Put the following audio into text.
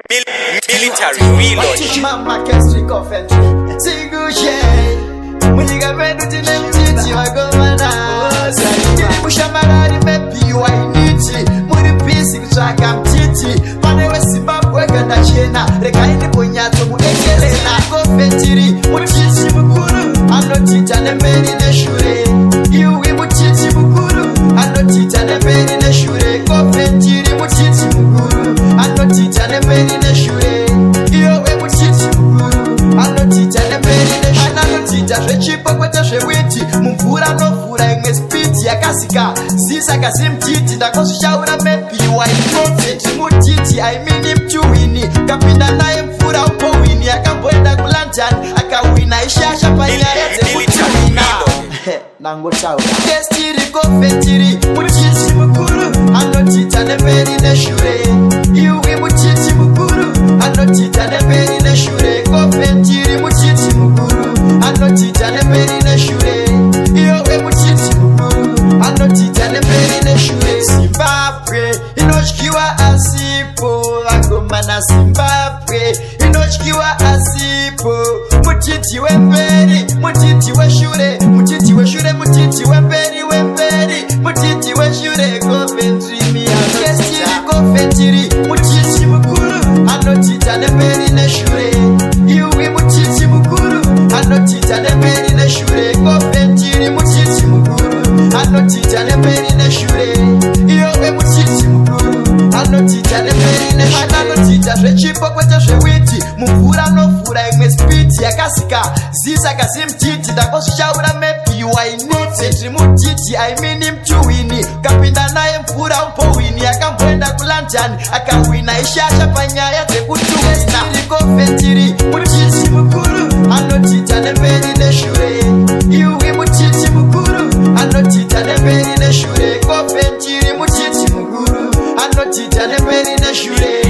Military reload. Mama can streak off and sing good shade. When you get ready to name it, you are going to push a man, maybe you are needy. Money piecing track, I'm titty. But I was Zimbabwe and a China. The kind of Punyato, Elena, go Fetiri, Muchichi Mukuru. I'm not teaching a man in a shure. You will Muchichi Mukuru. I'm not teaching a man in a shure. Go Fetiri, Muchichi Mukuru. I'm not teaching a man in a shure. Rechipa kwete shewiti mvura nofura imwe spiti yakasika zisa kasimtiti ndakoshaura mepi waipofeti mutiti aimini mchuwini kapinda naye mfura upowini akamboenda kulanjani akawina ishasha panyaya dzekuchuwina nangotaura kestiri kofetiri muchichi mukuru anotita nemberi neshure iwe muchichi mukuru anotita nemberi neshure kofetiri muchichi mukuru anotita nemberi neshure iwe muchichi mukuru anotita nemberi neshure Zimbabwe inoshkiwa asipo vagomana Zimbabwe inoshkiwa asipo muchichi wemberi muchichi weshure muchichi weshure muchichi wemberi wemberi muchichi weshure Coventry miakestiri Coventry muchichi mukuru anotita nemberi neshure iwe muchichi mukuru anotita nemberi neshure Coventry muchichi mukuru anotita nemberi neshure iwe muchichi mukuru anotita nemberi neshure anotita zvechipo kwete zvewiti mvura nofura imwe spiti yakasika zisa kazimtiti ndakoshaura mepi wainitsetri mutiti aimini mchuwini kapinda naye mvura upowini akamboenda kulanjani akawina ishasha panyaya dzekuchuwina Coventry muchichi mukuru anotita nemberi neshure iwe muchichi mukuru anotita nemberi neshure Coventry muchichi mukuru anotita nemberi neshure